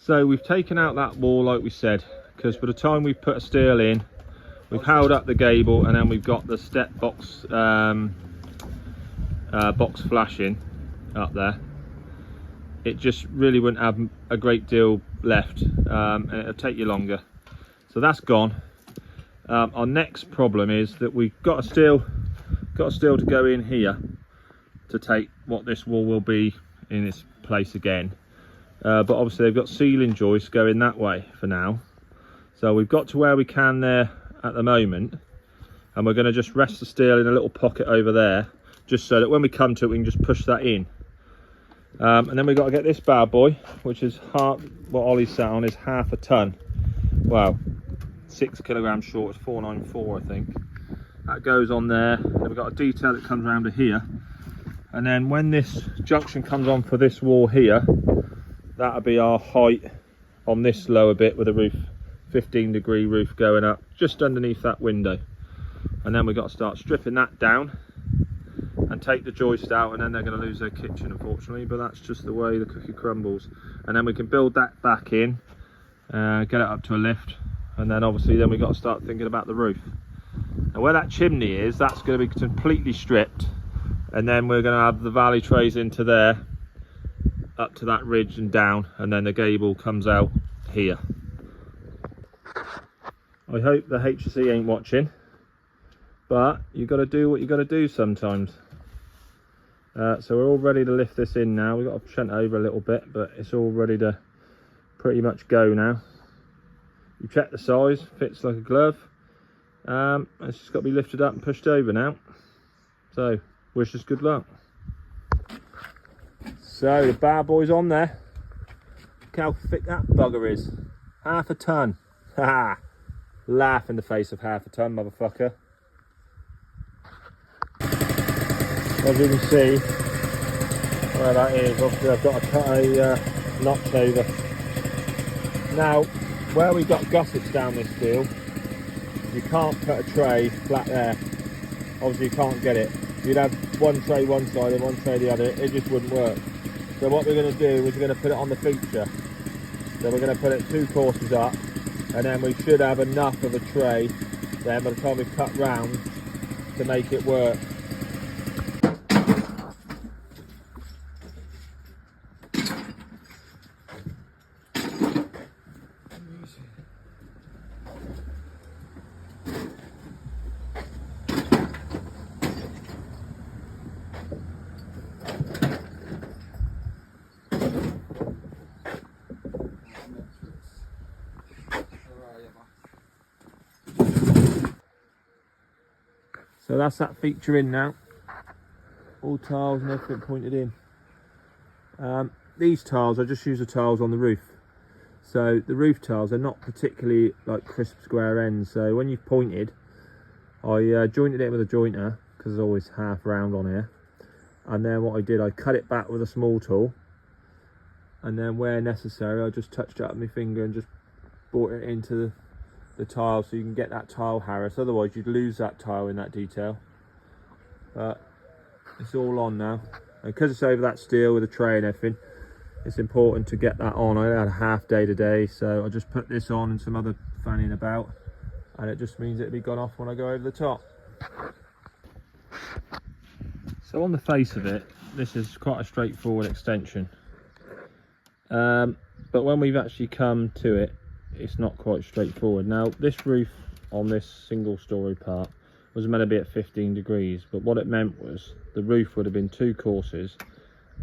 So we've taken out that wall like we said, because by the time we've put a steel in, we've held up the gable, and then we've got the step box box flashing up there. It just really wouldn't have a great deal left, and it'll take you longer. So that's gone. Our next problem is that we've got a steel to go in here to take what this wall will be in its place again. But obviously they've got ceiling joists going that way for now. So we've got to where we can there at the moment, and we're going to just rest the steel in a little pocket over there, just so that when we come to it we can just push that in. And then we've got to get this bad boy, which is half, what Ollie's sat on is half a ton. Wow, 6 kilograms short, it's 494 I think. That goes on there, and then we've got a detail that comes around to here. And then when this junction comes on for this wall here, that'll be our height on this lower bit with a roof, 15-degree roof going up just underneath that window. And then we've got to start stripping that down and take the joist out, and then they're going to lose their kitchen unfortunately, but that's just the way the cookie crumbles. And then we can build that back in, get it up to a lift, and then obviously then we've got to start thinking about the roof. And where that chimney is, that's going to be completely stripped, and then we're going to have the valley trays into there up to that ridge and down, and then the gable comes out here. I hope the HSE ain't watching, but you've got to do what you got to do sometimes. So we're all ready to lift this in now. We've got to shunt over a little bit, but it's all ready to pretty much go now. You check the size, fits like a glove. It's just got to be lifted up and pushed over now. So wish us good luck. So the bad boy's on there. Look how thick that bugger is. Half a ton. Ha! Laugh in the face of half a ton, motherfucker. As you can see where that is, obviously I've got to cut a notch over. Now, where we've got gussets down this steel, you can't put a tray flat there. Obviously you can't get it. You'd have one tray one side and one tray the other. It just wouldn't work. So what we're going to do is we're going to put it on the feature. So we're going to put it 2 courses up, and then we should have enough of a tray then by the time we cut round to make it work. So that's that feature in now. All tiles and everything pointed in. These tiles, I just use the tiles on the roof. So the roof tiles are not particularly like crisp square ends. So when you've pointed, I jointed it with a jointer, because it's always half round on here. And then what I did, I cut it back with a small tool. And then where necessary, I just touched it up with my finger and just brought it into the tile, so you can get that tile Harris. Otherwise you'd lose that tile in that detail. But it's all on now, and because it's over that steel with a tray and everything, it's important to get that on. I had a half day today, so I just put this on and some other fanning about, and it just means it'll be gone off when I go over the top. So on the face of it, this is quite a straightforward extension, but when we've actually come to it, it's not quite straightforward. Now this roof on this single story part was meant to be at 15 degrees, but what it meant was the roof would have been 2 courses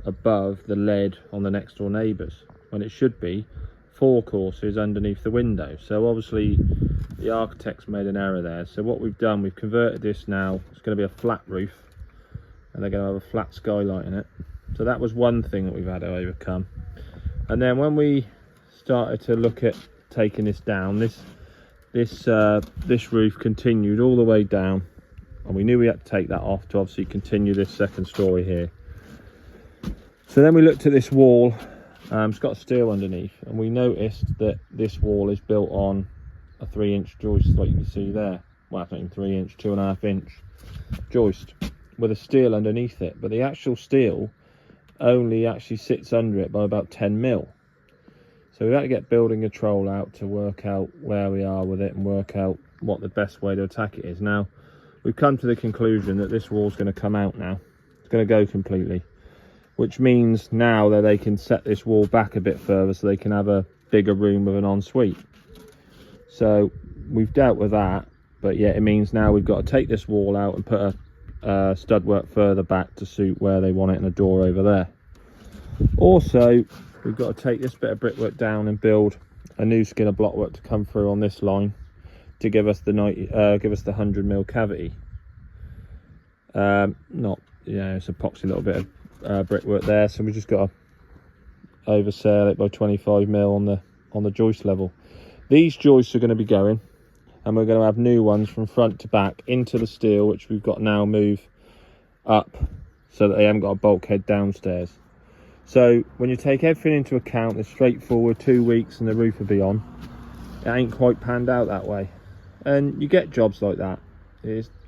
above the lead on the next door neighbours, when it should be 4 courses underneath the window. So obviously the architects made an error there. So what we've done, we've converted this now, it's going to be a flat roof, and they're going to have a flat skylight in it. So that was one thing that we've had to overcome. And then when we started to look at taking this down, this roof continued all the way down, and we knew we had to take that off to obviously continue this second story here. So then we looked at this wall. It's got steel underneath, and we noticed that this wall is built on a 3-inch joist, like you can see there. Well, I think 3-inch, 2.5-inch joist with a steel underneath it, but the actual steel only actually sits under it by about 10 mil. So we've had to get building control out to work out where we are with it and work out what the best way to attack it is. Now, we've come to the conclusion that this wall's going to come out now. It's going to go completely, which means now that they can set this wall back a bit further so they can have a bigger room with an ensuite. So we've dealt with that, but yeah, it means now we've got to take this wall out and put a stud work further back to suit where they want it, and a door over there. Also, we've got to take this bit of brickwork down and build a new skin of blockwork to come through on this line to give us the 100mm cavity. Not, you know, it's epoxy little bit of brickwork there, so we just got to oversail it by 25mm on the joist level. These joists are going to be going, and we're going to have new ones from front to back into the steel, which we've got now move up so that they haven't got a bulkhead downstairs. So when you take everything into account, it's straightforward, 2 weeks and the roof will be on. It ain't quite panned out that way, and you get jobs like that.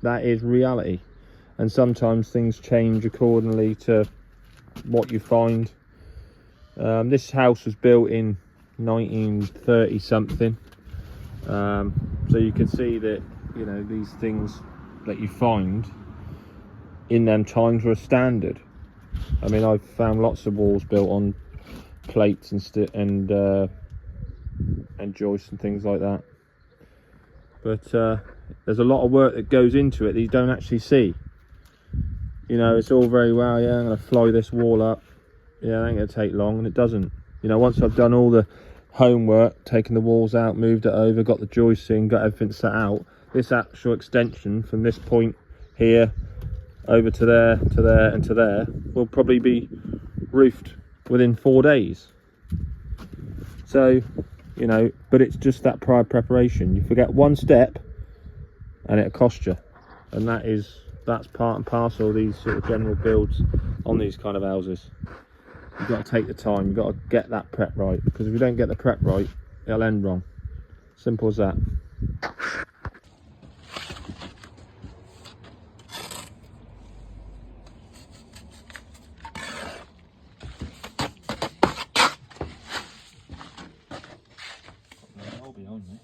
That is reality, and sometimes things change accordingly to what you find. This house was built in 1930 something, so you can see that, you know, these things that you find in them times were standard. I mean, I've found lots of walls built on plates and joists and things like that, but there's a lot of work that goes into it that you don't actually see. You know, it's all very well, yeah, I'm going to fly this wall up, yeah, it ain't going to take long, and it doesn't. You know, once I've done all the homework, taken the walls out, moved it over, got the joists in, got everything set out, this actual extension from this point here over to there, to there and to there will probably be roofed within 4 days. So, you know, but it's just that prior preparation. You forget one step and it'll cost you, and that's part and parcel of these sort of general builds on these kind of houses. You've got to take the time, you've got to get that prep right, because if you don't get the prep right, it'll end wrong. Simple as that. Behind me.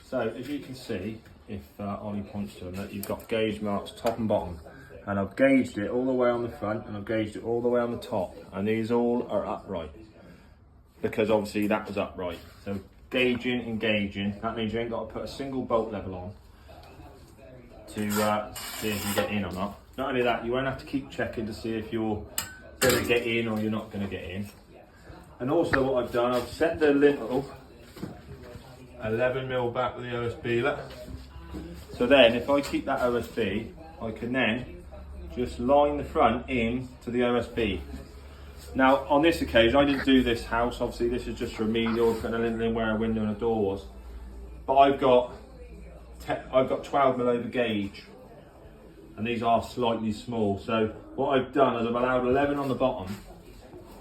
So as you can see, if Ollie points to them, that you've got gauge marks top and bottom, and I've gauged it all the way on the front and I've gauged it all the way on the top, and these all are upright because obviously that was upright. So gauging and gauging, that means you ain't got to put a single bolt level on to see if you get in or not. Not only that, you won't have to keep checking to see if you're going to get in or you're not going to get in. And also what I've done, I've set the lintel 11mm back with the OSB. So then if I keep that OSB, I can then just line the front in to the OSB. Now on this occasion, I didn't do this house, obviously this is just remedial, putting a lintel in where a window and a door was. But I've got 12mm over gauge, and these are slightly small. So what I've done is I've allowed 11 on the bottom,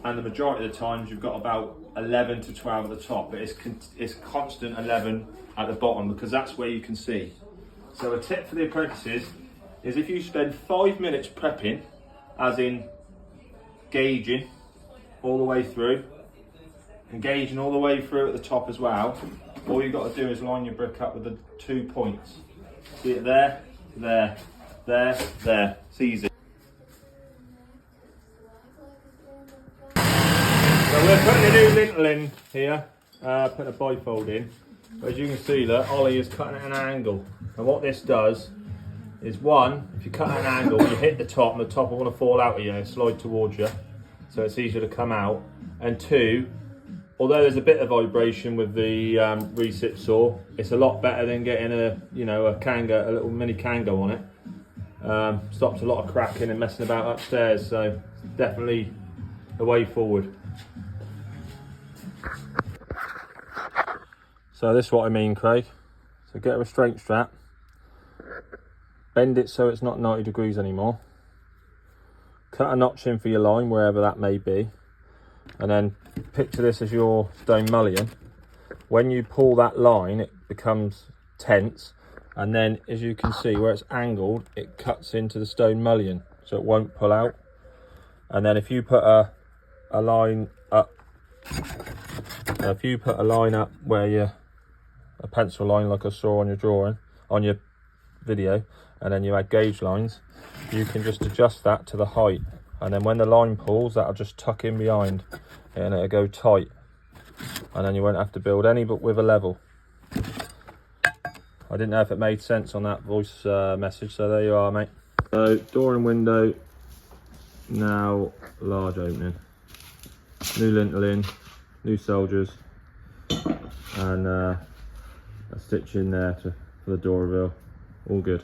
and the majority of the times you've got about 11 to 12 at the top, but it's constant 11 at the bottom because that's where you can see. So a tip for the apprentices is if you spend 5 minutes prepping, as in gauging all the way through and gauging all the way through at the top as well, all you've got to do is line your brick up with the 2 points. See it there, there, there, there. It's easy. So we're putting a new lintel in here, putting a bifold in. But as you can see, look, Ollie is cutting at an angle. And what this does is one, if you cut at an angle, you hit the top, and the top will want to fall out of you and slide towards you, so it's easier to come out. And two, although there's a bit of vibration with the recip saw, it's a lot better than getting a a little mini Kango on it. Stops a lot of cracking and messing about upstairs, so definitely the way forward. So this is what I mean, Craig. So get a restraint strap, bend it so it's not 90 degrees anymore, cut a notch in for your line wherever that may be, and then picture this as your stone mullion. When you pull that line, it becomes tense, and then as you can see where it's angled, it cuts into the stone mullion so it won't pull out. And then if you put a line up, where a pencil line like I saw on your drawing, on your video, and then you add gauge lines, you can just adjust that to the height, and then when the line pulls, that'll just tuck in behind and it'll go tight, and then you won't have to build any but with a level. I didn't know if it made sense on that voice message, so there you are, mate. So door and window now large opening, new lintel in, new soldiers, and a stitch in there for the door reveal. All good.